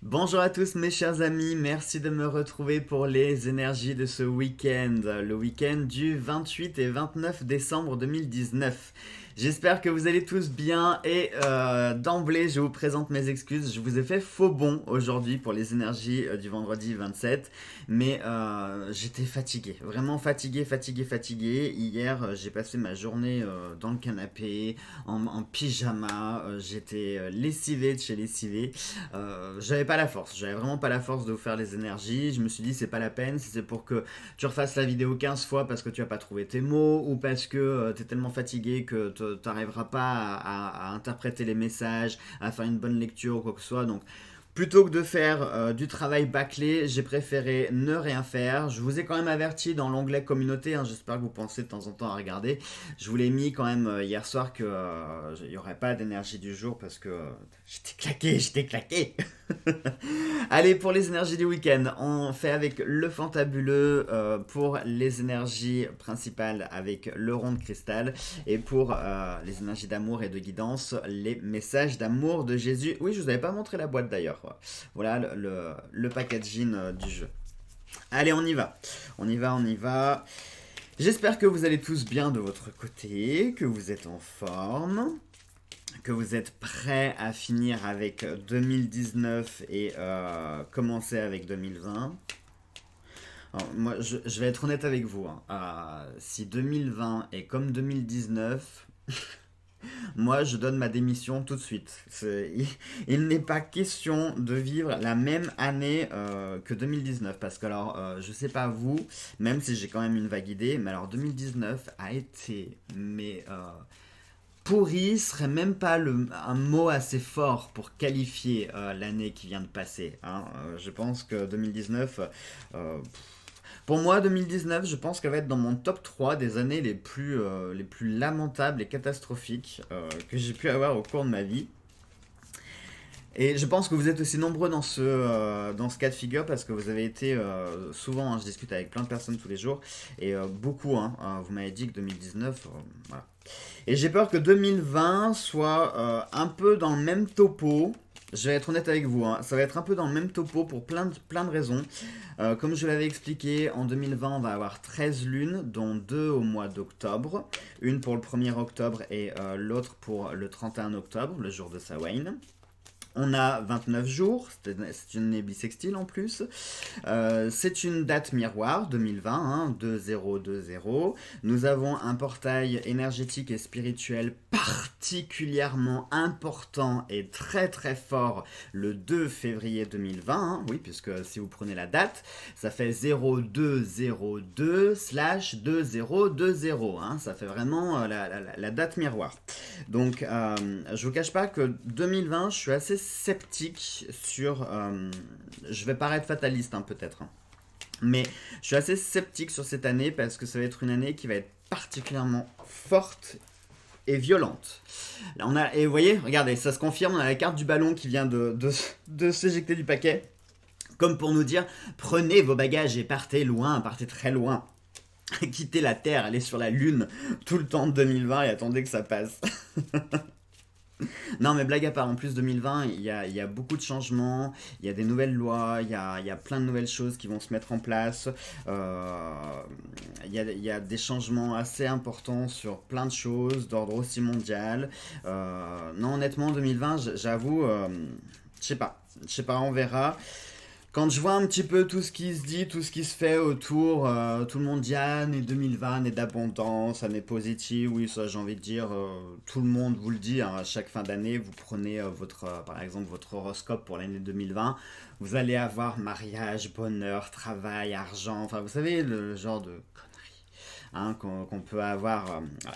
Bonjour à tous mes chers amis, merci de me retrouver pour les énergies de ce week-end, le week-end du 28 et 29 décembre 2019. J'espère que vous allez tous bien et d'emblée je vous présente mes excuses, je vous ai fait faux bon aujourd'hui pour les énergies du vendredi 27, mais j'étais fatigué, vraiment fatigué. Hier j'ai passé ma journée dans le canapé, en pyjama, j'étais lessivé de chez lessivé. J'avais pas la force, j'avais vraiment pas la force de vous faire les énergies. Je me suis dit, c'est pas la peine, si c'est pour que tu refasses la vidéo 15 fois parce que tu as pas trouvé tes mots ou parce que tu es tellement fatigué que t'arriveras pas à interpréter les messages, à faire une bonne lecture ou quoi que ce soit. Donc, plutôt que de faire du travail bâclé, j'ai préféré ne rien faire. Je vous ai quand même averti dans l'onglet communauté, hein, j'espère que vous pensez de temps en temps à regarder. Je vous l'ai mis quand même hier soir qu'il n'y aurait pas d'énergie du jour parce que j'étais claqué. Allez, pour les énergies du week-end, on fait avec le fantabuleux pour les énergies principales avec le rond de cristal et pour les énergies d'amour et de guidance, les messages d'amour de Jésus. Oui, je vous avais pas montré la boîte d'ailleurs. Voilà le packaging du jeu. Allez, on y va. J'espère que vous allez tous bien de votre côté, que vous êtes en forme, que vous êtes prêts à finir avec 2019 et commencer avec 2020. Alors, moi, je vais être honnête avec vous, hein. Si 2020 est comme 2019, moi, je donne ma démission tout de suite. Il n'est pas question de vivre la même année que 2019. Parce que, alors, je sais pas vous, même si j'ai quand même une vague idée, mais alors 2019 a été, mais pourri serait même pas un mot assez fort pour qualifier l'année qui vient de passer, hein. Je pense que 2019, euh, pour moi 2019, je pense qu'elle va être dans mon top 3 des années les plus lamentables et catastrophiques que j'ai pu avoir au cours de ma vie. Et je pense que vous êtes aussi nombreux dans ce cas de figure parce que vous avez été souvent, hein, je discute avec plein de personnes tous les jours, et beaucoup, hein, vous m'avez dit que 2019, voilà. Et j'ai peur que 2020 soit un peu dans le même topo. Je vais être honnête avec vous, hein, ça va être un peu dans le même topo pour plein de raisons. Comme je l'avais expliqué, en 2020, on va avoir 13 lunes, dont 2 au mois d'octobre. Une pour le 1er octobre et l'autre pour le 31 octobre, le jour de Samhain. On a 29 jours, c'est une année bissextile en plus. C'est une date miroir 2020, hein, 2020. Nous avons un portail énergétique et spirituel particulièrement important et très fort le 2 février 2020. Hein, oui, puisque si vous prenez la date, ça fait 0202/2020. Hein, ça fait vraiment la date miroir. Donc, je vous cache pas que 2020, je suis assez sceptique sur. Je vais paraître fataliste, hein, peut-être, hein. Mais je suis assez sceptique sur cette année parce que ça va être une année qui va être particulièrement forte et violente. Là, et vous voyez, regardez, ça se confirme, on a la carte du ballon qui vient de s'éjecter du paquet. Comme pour nous dire, prenez vos bagages et partez loin, partez très loin. Quittez la Terre, allez sur la Lune tout le temps de 2020 et attendez que ça passe. Non, mais blague à part, en plus 2020, il y a beaucoup de changements, il y a des nouvelles lois, il y a plein de nouvelles choses qui vont se mettre en place. Il y a des changements assez importants sur plein de choses, d'ordre aussi mondial. Non, honnêtement, 2020, j'avoue, je sais pas, on verra. Quand je vois un petit peu tout ce qui se dit, tout ce qui se fait autour, tout le monde dit ah, année 2020, année d'abondance, année positive, oui, ça j'ai envie de dire, tout le monde vous le dit, hein, à chaque fin d'année, vous prenez par exemple, votre horoscope pour l'année 2020, vous allez avoir mariage, bonheur, travail, argent, enfin vous savez, le genre de hein, qu'on peut avoir. Ouais.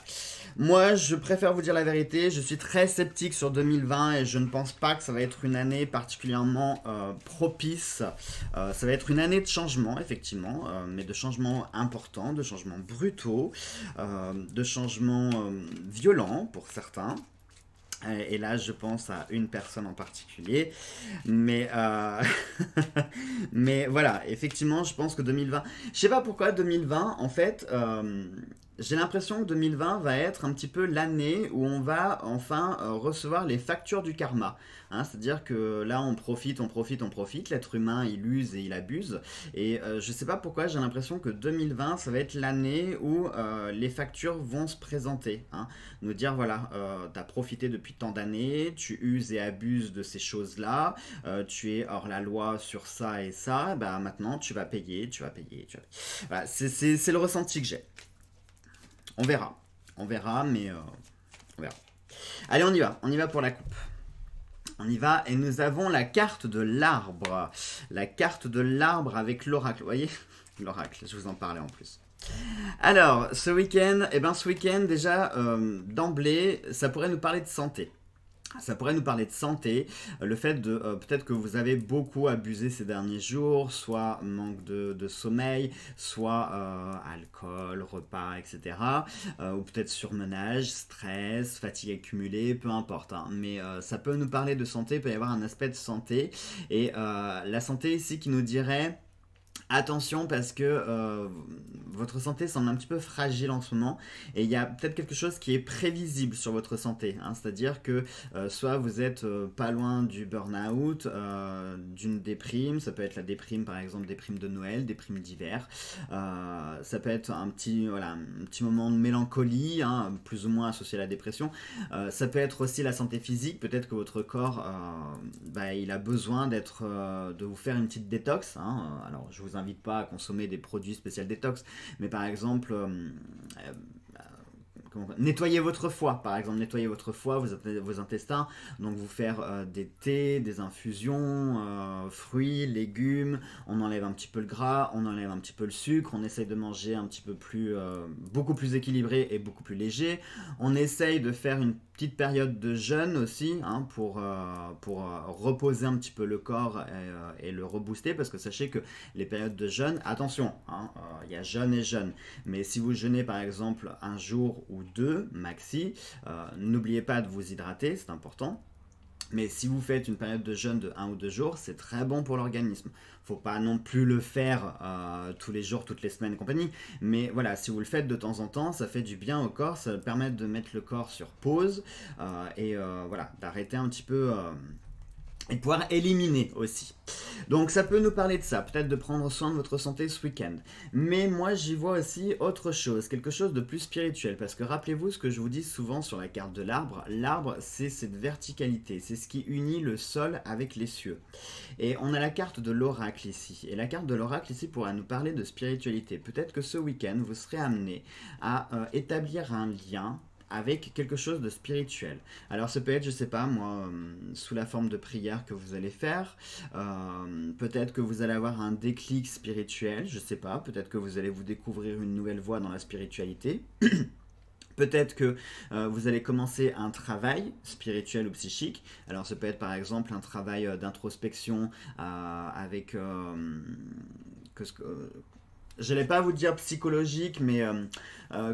Moi, je préfère vous dire la vérité, je suis très sceptique sur 2020 et je ne pense pas que ça va être une année particulièrement propice. Ça va être une année de changement, effectivement, mais de changements importants, de changements brutaux, de changements violents pour certains. Et là, je pense à une personne en particulier. Mais, mais voilà, effectivement, je pense que 2020. Je sais pas pourquoi 2020, en fait, j'ai l'impression que 2020 va être un petit peu l'année où on va enfin recevoir les factures du karma. Hein, c'est-à-dire que là, on profite, on profite, on profite. L'être humain, il use et il abuse. Et je sais pas pourquoi, j'ai l'impression que 2020, ça va être l'année où les factures vont se présenter. Hein. Nous dire, voilà, tu as profité depuis tant d'années, tu uses et abuses de ces choses-là, tu es hors la loi sur ça et ça, bah maintenant, tu vas payer, tu vas payer, tu vas payer. Voilà, c'est le ressenti que j'ai. On verra. On verra, mais on verra. Allez, on y va. On y va pour la coupe. On y va et nous avons la carte de l'arbre. La carte de l'arbre avec l'oracle. Vous voyez l'oracle, je vous en parlais en plus. Alors, ce week-end déjà, d'emblée, ça pourrait nous parler de santé. Ça pourrait nous parler de santé, le fait de peut-être que vous avez beaucoup abusé ces derniers jours, soit manque de sommeil, soit alcool, repas, etc. Ou peut-être surmenage, stress, fatigue accumulée, peu importe. Hein. Mais ça peut nous parler de santé, il peut y avoir un aspect de santé. Et la santé ici qui nous dirait... Attention parce que votre santé semble un petit peu fragile en ce moment et il y a peut-être quelque chose qui est prévisible sur votre santé. Hein, c'est-à-dire que soit vous êtes pas loin du burn-out, d'une déprime, ça peut être la déprime par exemple, déprime de Noël, déprime d'hiver, ça peut être voilà, un petit moment de mélancolie, hein, plus ou moins associé à la dépression, ça peut être aussi la santé physique, peut-être que votre corps il a besoin de vous faire une petite détox. Hein, alors je vous invite pas à consommer des produits spécial détox, mais par exemple, nettoyer votre foie, par exemple, nettoyer votre foie, vos intestins, donc vous faire des thés, des infusions, fruits, légumes, on enlève un petit peu le gras, on enlève un petit peu le sucre, on essaye de manger un petit peu plus, beaucoup plus équilibré et beaucoup plus léger, on essaye de faire une petite période de jeûne aussi, hein, pour reposer un petit peu le corps et le rebooster, parce que sachez que les périodes de jeûne, attention, hein, il y a jeûne et jeûne, mais si vous jeûnez par exemple un jour ou deux maxi, n'oubliez pas de vous hydrater, c'est important. Mais si vous faites une période de jeûne de 1 ou 2 jours, c'est très bon pour l'organisme. Faut pas non plus le faire tous les jours, toutes les semaines et compagnie. Mais voilà, si vous le faites de temps en temps, ça fait du bien au corps, ça permet de mettre le corps sur pause et voilà, d'arrêter un petit peu et de pouvoir éliminer aussi. Donc ça peut nous parler de ça, peut-être de prendre soin de votre santé ce week-end. Mais moi j'y vois aussi autre chose, quelque chose de plus spirituel. Parce que rappelez-vous ce que je vous dis souvent sur la carte de l'arbre. L'arbre c'est cette verticalité, c'est ce qui unit le sol avec les cieux. Et on a la carte de l'oracle ici. Et la carte de l'oracle ici pourra nous parler de spiritualité. Peut-être que ce week-end vous serez amené à établir un lien avec quelque chose de spirituel. Alors ça peut être, je sais pas moi, sous la forme de prière que vous allez faire, peut-être que vous allez avoir un déclic spirituel, je sais pas, peut-être que vous allez vous découvrir une nouvelle voie dans la spiritualité. Peut-être que vous allez commencer un travail spirituel ou psychique. Alors ça peut être par exemple un travail d'introspection avec... je n'allais pas vous dire psychologique, mais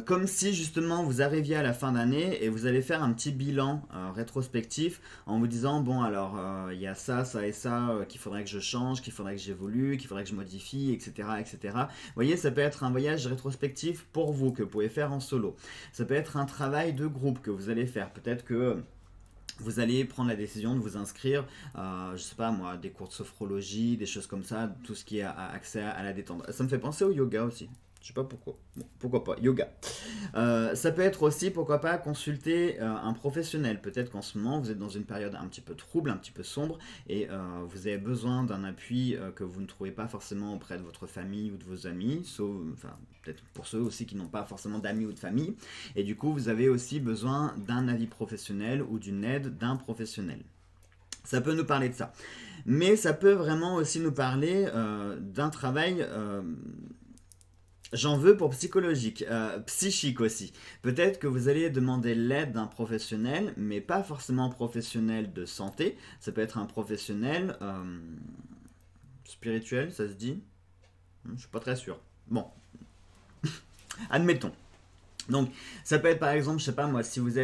comme si justement vous arriviez à la fin d'année et vous allez faire un petit bilan rétrospectif en vous disant bon alors il y a ça, ça et ça qu'il faudrait que je change, qu'il faudrait que j'évolue, qu'il faudrait que je modifie, etc., etc. Vous voyez, ça peut être un voyage rétrospectif pour vous que vous pouvez faire en solo. Ça peut être un travail de groupe que vous allez faire. Peut-être que vous allez prendre la décision de vous inscrire, je sais pas moi, des cours de sophrologie, des choses comme ça, tout ce qui a accès à la détente. Ça me fait penser au yoga aussi. Je sais pas pourquoi. Bon, pourquoi pas, yoga. Ça peut être aussi, pourquoi pas, consulter un professionnel. Peut-être qu'en ce moment, vous êtes dans une période un petit peu trouble, un petit peu sombre, et vous avez besoin d'un appui que vous ne trouvez pas forcément auprès de votre famille ou de vos amis, sauf, enfin, peut-être pour ceux aussi qui n'ont pas forcément d'amis ou de famille. Et du coup, vous avez aussi besoin d'un avis professionnel ou d'une aide d'un professionnel. Ça peut nous parler de ça. Mais ça peut vraiment aussi nous parler d'un travail... J'en veux pour psychologique, psychique aussi. Peut-être que vous allez demander l'aide d'un professionnel, mais pas forcément un professionnel de santé. Ça peut être un professionnel spirituel, ça se dit. Je suis pas très sûr. Bon, admettons. Donc, ça peut être par exemple, je sais pas moi, si vous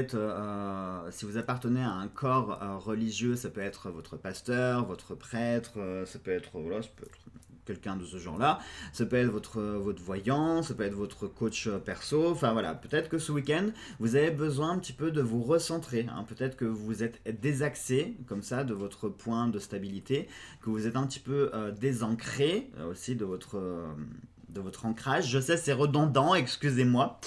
appartenez à un corps religieux, ça peut être votre pasteur, votre prêtre, ça peut être, voilà, ça peut être quelqu'un de ce genre-là, ça peut être votre voyant, ça peut être votre coach perso, enfin voilà, peut-être que ce week-end, vous avez besoin un petit peu de vous recentrer, hein. Peut-être que vous êtes désaxé, comme ça, de votre point de stabilité, que vous êtes un petit peu désancré aussi de votre ancrage. Je sais, c'est redondant, excusez-moi,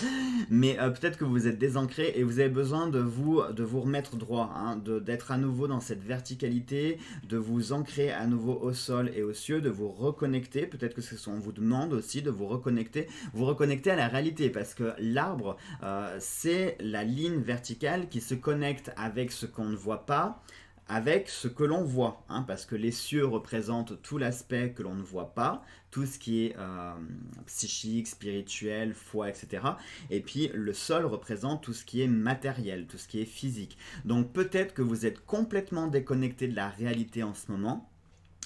mais peut-être que vous êtes désancré et vous avez besoin de vous remettre droit, hein, d'être à nouveau dans cette verticalité, de vous ancrer à nouveau au sol et aux cieux, de vous reconnecter. Peut-être que c'est ce qu'on vous demande aussi, de vous reconnecter à la réalité, parce que l'arbre, c'est la ligne verticale qui se connecte avec ce qu'on ne voit pas, avec ce que l'on voit, hein, parce que les cieux représentent tout l'aspect que l'on ne voit pas, tout ce qui est psychique, spirituel, foi, etc. Et puis le sol représente tout ce qui est matériel, tout ce qui est physique. Donc peut-être que vous êtes complètement déconnecté de la réalité en ce moment,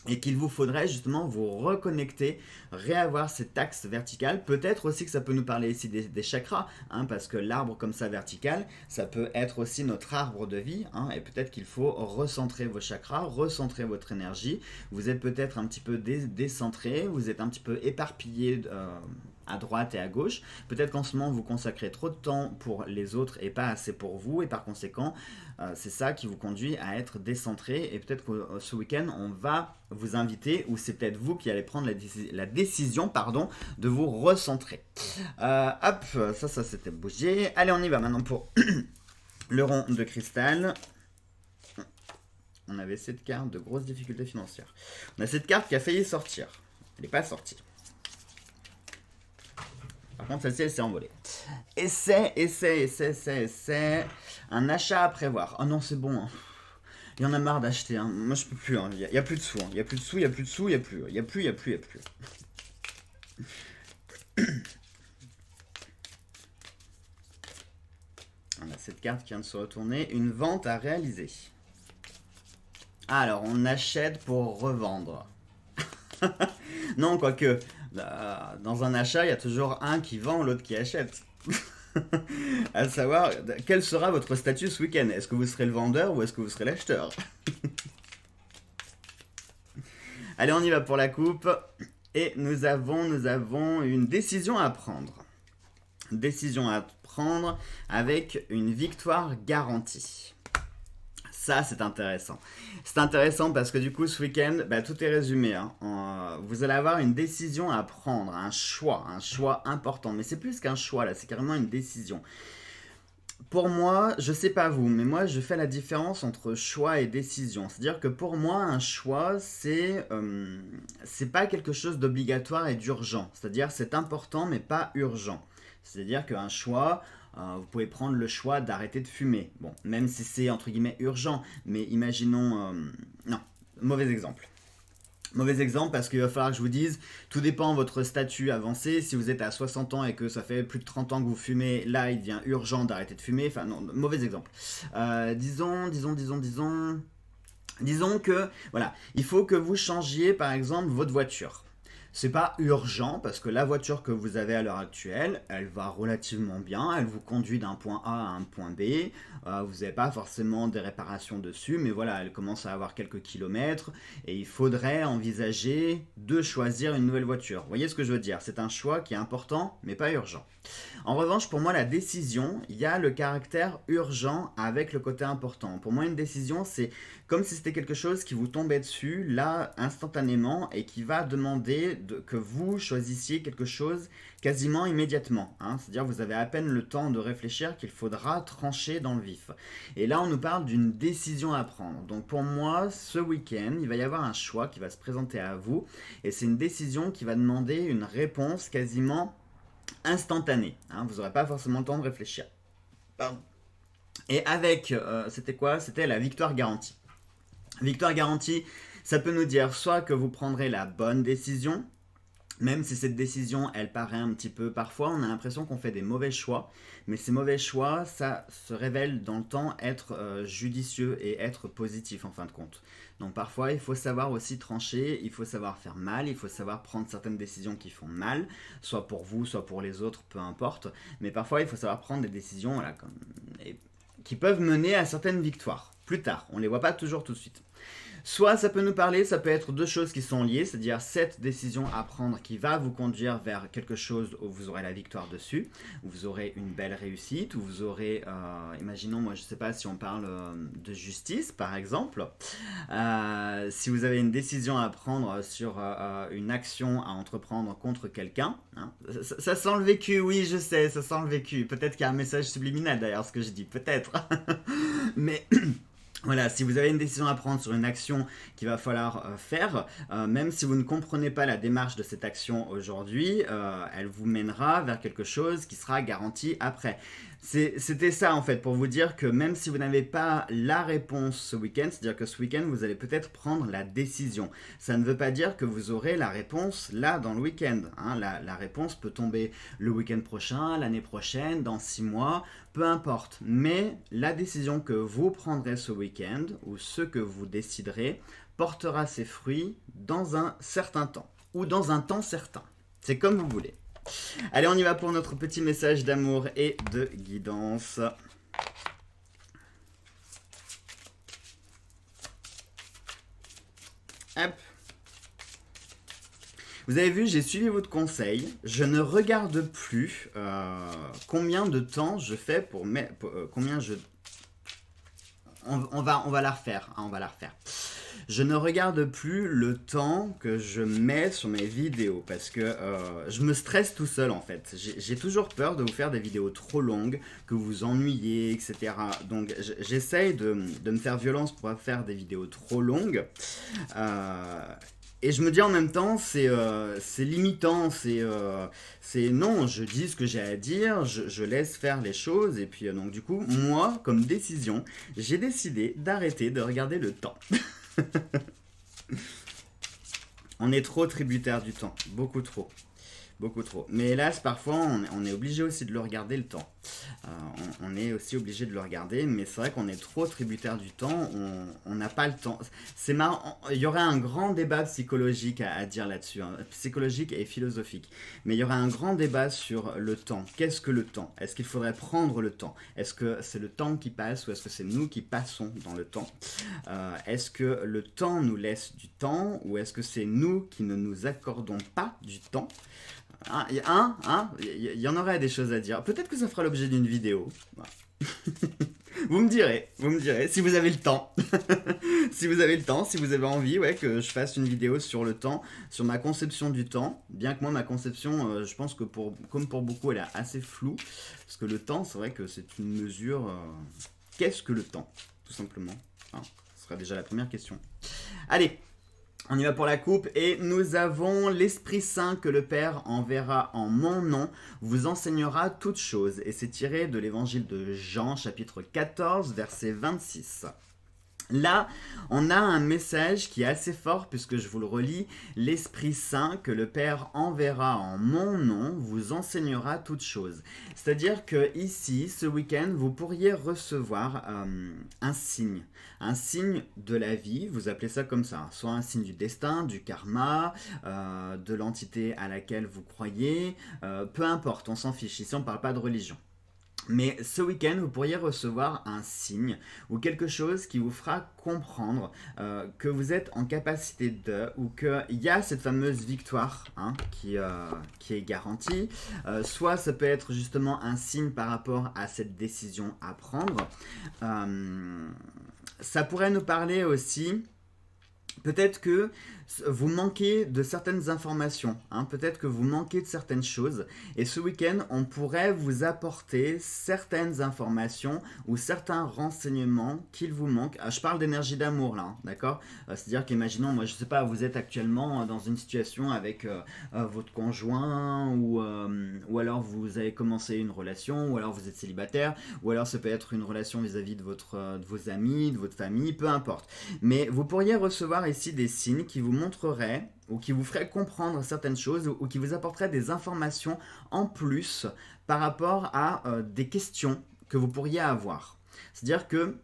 et qu'il vous faudrait justement vous reconnecter, réavoir cet axe vertical. Peut-être aussi que ça peut nous parler ici des chakras, hein, parce que l'arbre comme ça vertical, ça peut être aussi notre arbre de vie, hein, et peut-être qu'il faut recentrer vos chakras, recentrer votre énergie. Vous êtes peut-être un petit peu décentré, vous êtes un petit peu éparpillé à droite et à gauche. Peut-être qu'en ce moment vous consacrez trop de temps pour les autres et pas assez pour vous, et par conséquent c'est ça qui vous conduit à être décentré. Et peut-être que ce week-end on va vous inviter, ou c'est peut-être vous qui allez prendre la décision de vous recentrer. Hop, ça c'était bougé. Allez, on y va maintenant pour le rond de cristal. On avait cette carte de grosses difficultés financières. On a cette carte qui a failli sortir. Elle n'est pas sortie. Par contre, celle-ci, elle s'est envolée. Essai. Un achat à prévoir. Oh non, c'est bon. Hein. Il y en a marre d'acheter. Hein. Moi, je peux plus. Hein. Il n'y a plus de sous. Hein. Il n'y a plus de sous, il n'y a plus de sous, il n'y a plus. Il n'y a plus, il n'y a plus, il n'y a plus. On a cette carte qui vient de se retourner. Une vente à réaliser. Alors, on achète pour revendre. Non, quoique, dans un achat, il y a toujours un qui vend, l'autre qui achète. À savoir, quel sera votre statut ce week-end? Est-ce que vous serez le vendeur ou est-ce que vous serez l'acheteur? Allez, on y va pour la coupe. Et nous avons une décision à prendre. Décision à prendre avec une victoire garantie. Ça, c'est intéressant. C'est intéressant parce que du coup, ce week-end, tout est résumé. Hein. Vous allez avoir une décision à prendre, un choix important. Mais c'est plus qu'un choix, là, c'est carrément une décision. Pour moi, je sais pas vous, mais moi, je fais la différence entre choix et décision. C'est-à-dire que pour moi, un choix, c'est pas quelque chose d'obligatoire et d'urgent. C'est-à-dire, c'est important, mais pas urgent. C'est-à-dire qu'un choix... vous pouvez prendre le choix d'arrêter de fumer. Bon, même si c'est entre guillemets urgent, mais imaginons... non, mauvais exemple. Mauvais exemple parce qu'il va falloir que je vous dise, tout dépend de votre statut avancé. Si vous êtes à 60 ans et que ça fait plus de 30 ans que vous fumez, là il devient urgent d'arrêter de fumer. Enfin non, mauvais exemple. Disons que, voilà, il faut que vous changiez par exemple votre voiture. C'est pas urgent parce que la voiture que vous avez à l'heure actuelle, elle va relativement bien, elle vous conduit d'un point A à un point B, vous n'avez pas forcément des réparations dessus, mais voilà, elle commence à avoir quelques kilomètres et il faudrait envisager de choisir une nouvelle voiture. Vous voyez ce que je veux dire? C'est un choix qui est important, mais pas urgent. En revanche, pour moi, la décision, il y a le caractère urgent avec le côté important. Pour moi, une décision, c'est comme si c'était quelque chose qui vous tombait dessus, là, instantanément, et qui va demander que vous choisissiez quelque chose quasiment immédiatement. Hein. C'est-à-dire vous avez à peine le temps de réfléchir qu'il faudra trancher dans le vif. Et là, on nous parle d'une décision à prendre. Donc pour moi, ce week-end, il va y avoir un choix qui va se présenter à vous, et c'est une décision qui va demander une réponse quasiment instantanée. Hein. Vous n'aurez pas forcément le temps de réfléchir. Pardon. Et avec, c'était quoi? C'était la victoire garantie. Victoire garantie, ça peut nous dire soit que vous prendrez la bonne décision, même si cette décision, elle paraît un petit peu... Parfois, on a l'impression qu'on fait des mauvais choix, mais ces mauvais choix, ça se révèle dans le temps être judicieux et être positif en fin de compte. Donc parfois, il faut savoir aussi trancher, il faut savoir faire mal, il faut savoir prendre certaines décisions qui font mal, soit pour vous, soit pour les autres, peu importe. Mais parfois, il faut savoir prendre des décisions voilà, qui peuvent mener à certaines victoires. Plus tard, on ne les voit pas toujours tout de suite. Soit ça peut nous parler, ça peut être deux choses qui sont liées, c'est-à-dire cette décision à prendre qui va vous conduire vers quelque chose où vous aurez la victoire dessus, où vous aurez une belle réussite, où vous aurez, imaginons, moi je sais pas si on parle de justice par exemple, si vous avez une décision à prendre sur une action à entreprendre contre quelqu'un, hein, ça sent le vécu, oui je sais, ça sent le vécu, peut-être qu'il y a un message subliminal derrière ce que je dis, peut-être, mais... Voilà, si vous avez une décision à prendre sur une action qu'il va falloir faire, même si vous ne comprenez pas la démarche de cette action aujourd'hui, elle vous mènera vers quelque chose qui sera garanti après. C'était ça en fait, pour vous dire que même si vous n'avez pas la réponse ce week-end, c'est-à-dire que ce week-end vous allez peut-être prendre la décision. Ça ne veut pas dire que vous aurez la réponse là dans le week-end, hein. La réponse peut tomber le week-end prochain, l'année prochaine, dans 6 mois, peu importe. Mais la décision que vous prendrez ce week-end, ou ce que vous déciderez, portera ses fruits dans un certain temps, ou dans un temps certain. C'est comme vous voulez. Allez, on y va pour notre petit message d'amour et de guidance. Hop. Vous avez vu, j'ai suivi votre conseil. Je ne regarde plus combien de temps je fais pour... combien je... On va la refaire, hein, on va la refaire. Je ne regarde plus le temps que je mets sur mes vidéos parce que je me stresse tout seul en fait. J'ai toujours peur de vous faire des vidéos trop longues, que vous vous ennuyez, etc. Donc j'essaye de me faire violence pour pas faire des vidéos trop longues. Et je me dis en même temps, c'est limitant, c'est non, je dis ce que j'ai à dire, je laisse faire les choses, et puis donc du coup, moi, comme décision, j'ai décidé d'arrêter de regarder le temps. On est trop tributaire du temps, beaucoup trop. Beaucoup trop. Mais hélas, parfois, on est obligé aussi de le regarder, le temps. On est aussi obligé de le regarder, mais c'est vrai qu'on est trop tributaire du temps, on n'a pas le temps. C'est marrant, il y aurait un grand débat psychologique à dire là-dessus, hein, psychologique et philosophique. Mais il y aurait un grand débat sur le temps. Qu'est-ce que le temps? Est-ce qu'il faudrait prendre le temps? Est-ce que c'est le temps qui passe ou est-ce que c'est nous qui passons dans le temps? Est-ce que le temps nous laisse du temps ou est-ce que c'est nous qui ne nous accordons pas du temps? Il y en aurait des choses à dire. Peut-être que ça fera l'objet d'une vidéo. Voilà. Vous me direz, si vous avez le temps. Si vous avez le temps, si vous avez envie, ouais, que je fasse une vidéo sur le temps, sur ma conception du temps. Bien que moi, ma conception, je pense que comme pour beaucoup, elle est assez floue. Parce que le temps, c'est vrai que c'est une mesure... Qu'est-ce que le temps? Tout simplement. Hein, ce sera déjà la première question. Allez, on y va pour la coupe et nous avons l'Esprit Saint que le Père enverra en mon nom, vous enseignera toutes choses. Et c'est tiré de l'évangile de Jean, chapitre 14, verset 26. Là, on a un message qui est assez fort puisque je vous le relis. L'Esprit Saint que le Père enverra en mon nom vous enseignera toutes choses. C'est-à-dire que ici, ce week-end, vous pourriez recevoir un signe de la vie, vous appelez ça comme ça, soit un signe du destin, du karma, de l'entité à laquelle vous croyez, peu importe, on s'en fiche, ici on ne parle pas de religion. Mais ce week-end, vous pourriez recevoir un signe ou quelque chose qui vous fera comprendre que vous êtes en capacité de, ou qu'il y a cette fameuse victoire qui est garantie. Soit ça peut être justement un signe par rapport à cette décision à prendre. Ça pourrait nous parler aussi... Peut-être que vous manquez de certaines informations, peut-être que vous manquez de certaines choses, et ce week-end, on pourrait vous apporter certaines informations ou certains renseignements qu'il vous manque. Je parle d'énergie d'amour là, d'accord? C'est-à-dire qu'imaginons, moi je sais pas, vous êtes actuellement dans une situation avec votre conjoint, ou alors vous avez commencé une relation, ou alors vous êtes célibataire, ou alors ça peut être une relation vis-à-vis de vos amis, de votre famille, peu importe. Mais vous pourriez recevoir ici des signes qui vous montreraient ou qui vous feraient comprendre certaines choses ou qui vous apporteraient des informations en plus par rapport à des questions que vous pourriez avoir. C'est-à-dire que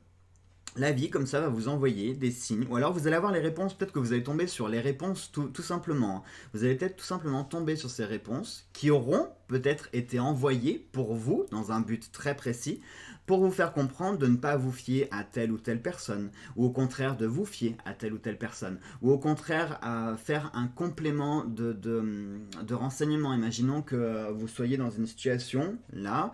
la vie, comme ça, va vous envoyer des signes. Ou alors vous allez avoir les réponses, peut-être que vous allez tomber sur les réponses tout simplement. Vous allez peut-être tout simplement tomber sur ces réponses qui auront peut-être été envoyées pour vous dans un but très précis. pour vous faire comprendre de ne pas vous fier à telle ou telle personne, ou au contraire de vous fier à telle ou telle personne, ou au contraire à faire un complément de renseignements. Imaginons que vous soyez dans une situation, là,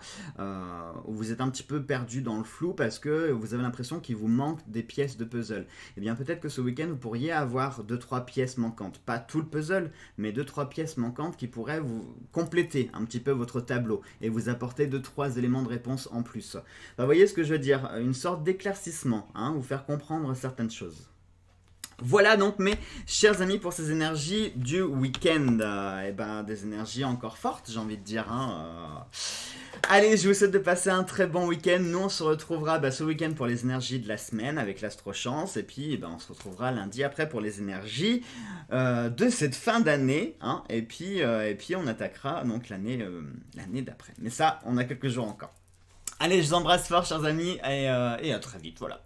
où vous êtes un petit peu perdu dans le flou parce que vous avez l'impression qu'il vous manque des pièces de puzzle. Et bien peut-être que ce week-end, vous pourriez avoir 2-3 pièces manquantes. Pas tout le puzzle, mais 2-3 pièces manquantes qui pourraient vous compléter un petit peu votre tableau et vous apporter 2-3 éléments de réponse en plus. Vous voyez ce que je veux dire? Une sorte d'éclaircissement, hein, vous faire comprendre certaines choses. Voilà donc mes chers amis pour ces énergies du week-end. Et ben des énergies encore fortes, j'ai envie de dire. Allez, je vous souhaite de passer un très bon week-end. Nous, on se retrouvera ce week-end pour les énergies de la semaine avec l'astrochance. Et puis, on se retrouvera lundi après pour les énergies de cette fin d'année. Et puis, on attaquera donc l'année d'après. Mais ça, on a quelques jours encore. Allez, je vous embrasse fort, chers amis. Et à très vite, voilà.